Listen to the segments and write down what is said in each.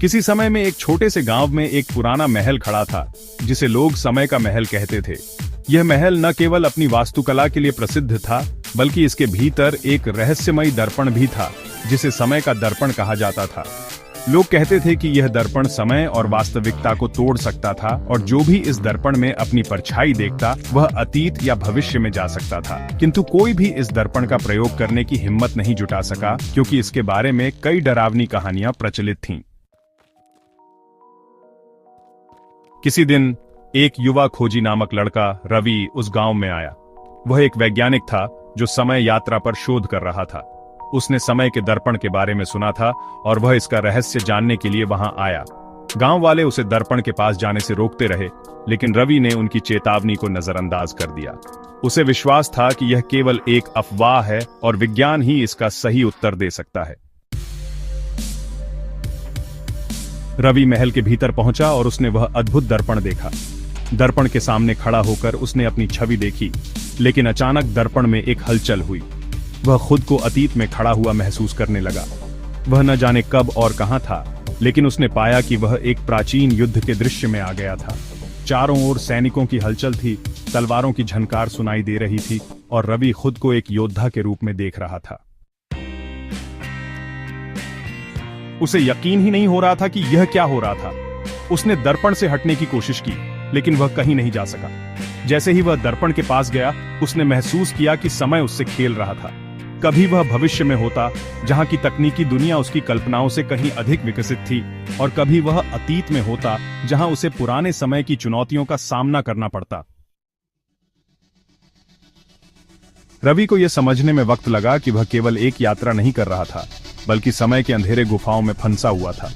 किसी समय में एक छोटे से गांव में एक पुराना महल खड़ा था, जिसे लोग समय का महल कहते थे। यह महल न केवल अपनी वास्तुकला के लिए प्रसिद्ध था, बल्कि इसके भीतर एक रहस्यमयी दर्पण भी था, जिसे समय का दर्पण कहा जाता था। लोग कहते थे कि यह दर्पण समय और वास्तविकता को तोड़ सकता था, और जो भी इस दर्पण में अपनी परछाई देखता, वह अतीत या भविष्य में जा सकता था। किंतु कोई भी इस दर्पण का प्रयोग करने की हिम्मत नहीं जुटा सका, क्योंकि इसके बारे में कई डरावनी कहानियां प्रचलित थीं। किसी दिन एक युवा खोजी नामक लड़का रवि उस गांव में आया। वह एक वैज्ञानिक था जो समय यात्रा पर शोध कर रहा था। उसने समय के दर्पण के बारे में सुना था और वह इसका रहस्य जानने के लिए वहां आया। गांव वाले उसे दर्पण के पास जाने से रोकते रहे, लेकिन रवि ने उनकी चेतावनी को नजरअंदाज कर दिया। उसे विश्वास था कि यह केवल एक अफवाह है और विज्ञान ही इसका सही उत्तर दे सकता है। रवि महल के भीतर पहुंचा और उसने वह अद्भुत दर्पण देखा। दर्पण के सामने खड़ा होकर उसने अपनी छवि देखी, लेकिन अचानक दर्पण में एक हलचल हुई। वह खुद को अतीत में खड़ा हुआ महसूस करने लगा। वह न जाने कब और कहां था, लेकिन उसने पाया कि वह एक प्राचीन युद्ध के दृश्य में आ गया था। चारों ओर सैनिकों की हलचल थी, तलवारों की झनकार सुनाई दे रही थी, और रवि खुद को एक योद्धा के रूप में देख रहा था। उसे यकीन ही नहीं हो रहा था कि यह क्या हो रहा था। उसने दर्पण से हटने की कोशिश की, लेकिन वह कहीं नहीं जा सका। जैसे ही वह दर्पण के पास गया, उसने महसूस किया कि समय उससे खेल रहा था। कभी वह भविष्य में होता, जहां की तकनीकी दुनिया उसकी कल्पनाओं से कहीं अधिक विकसित थी, और कभी वह अतीत में होता, जहां उसे पुराने समय की चुनौतियों का सामना करना पड़ता। रवि को यह समझने में वक्त लगा कि वह केवल एक यात्रा नहीं कर रहा था, बल्कि समय के अंधेरे गुफाओं में फंसा हुआ था।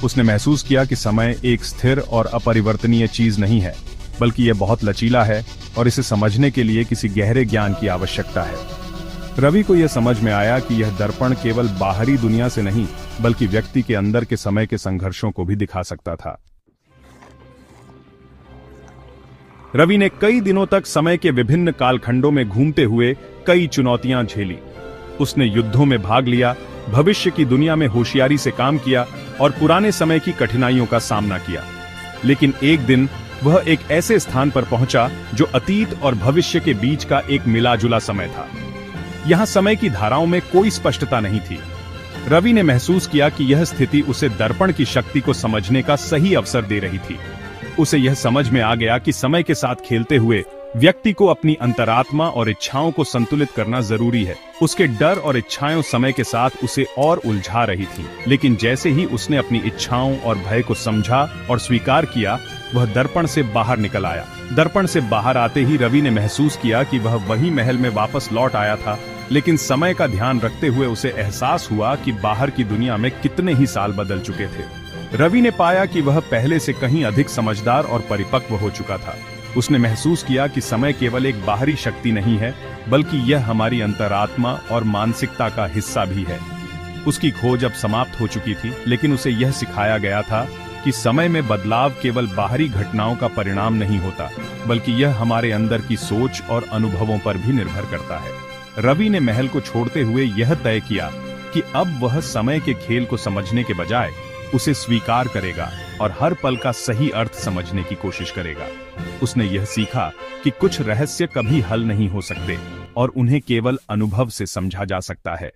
उसने महसूस किया कि समय एक स्थिर और अपरिवर्तनीय चीज नहीं है, बल्कि यह बहुत लचीला है, और इसे समझने के लिए किसी गहरे ज्ञान की आवश्यकता है। रवि को यह समझ में आया कि यह दर्पण केवल बाहरी दुनिया से नहीं, बल्कि व्यक्ति के अंदर के समय के संघर्षों को भी दिखा सकता था। रवि ने कई दिनों तक समय के विभिन्न कालखंडों में घूमते हुए कई चुनौतियां झेली। उसने युद्धों में भाग लिया, भविष्य की दुनिया में होशियारी से काम किया, और पुराने समय की कठिनाइयों का सामना किया। लेकिन एक दिन वह एक ऐसे स्थान पर पहुंचा जो अतीत और भविष्य के बीच का एक मिला-जुला समय था। यहां समय की धाराओं में कोई स्पष्टता नहीं थी। रवि ने महसूस किया कि यह स्थिति उसे दर्पण की शक्ति को समझने का सही अवसर दे रही थी। उसे यह समझ में आ गया कि समय के साथ खेलते हुए व्यक्ति को अपनी अंतरात्मा और इच्छाओं को संतुलित करना जरूरी है। उसके डर और इच्छाएं समय के साथ उसे और उलझा रही थीं, लेकिन जैसे ही उसने अपनी इच्छाओं और भय को समझा और स्वीकार किया, वह दर्पण से बाहर निकल आया। दर्पण से बाहर आते ही रवि ने महसूस किया कि वह वही महल में वापस लौट आया था, लेकिन समय का ध्यान रखते हुए उसे एहसास हुआ कि बाहर की दुनिया में कितने ही साल बदल चुके थे। रवि ने पाया कि वह पहले से कहीं अधिक समझदार और परिपक्व हो चुका था। उसने महसूस किया कि समय केवल एक बाहरी शक्ति नहीं है, बल्कि यह हमारी अंतरात्मा और मानसिकता का हिस्सा भी है। उसकी खोज अब समाप्त हो चुकी थी, लेकिन उसे यह सिखाया गया था कि समय में बदलाव केवल बाहरी घटनाओं का परिणाम नहीं होता, बल्कि यह हमारे अंदर की सोच और अनुभवों पर भी निर्भर करता है। रवि ने महल को छोड़ते हुए यह तय किया कि अब वह समय के खेल को समझने के बजाय उसे स्वीकार करेगा और हर पल का सही अर्थ समझने की कोशिश करेगा। उसने यह सीखा कि कुछ रहस्य कभी हल नहीं हो सकते और उन्हें केवल अनुभव से समझा जा सकता है।